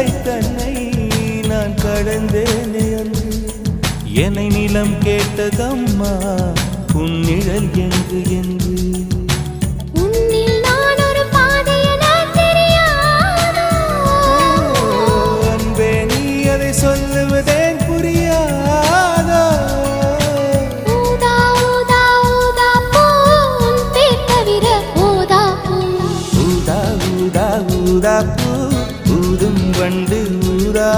எல்லை தன்னை நான் கடந்தேனே அன்று என்னை நிலம் கேட்டதம்மா உன் நிழல் என்று என்று அன்பே நீ அதை சொல்லுவதேன் புரியாதோ ஊதா ஊதா ஊதா பூ ஊதும் வண்டு ஊதா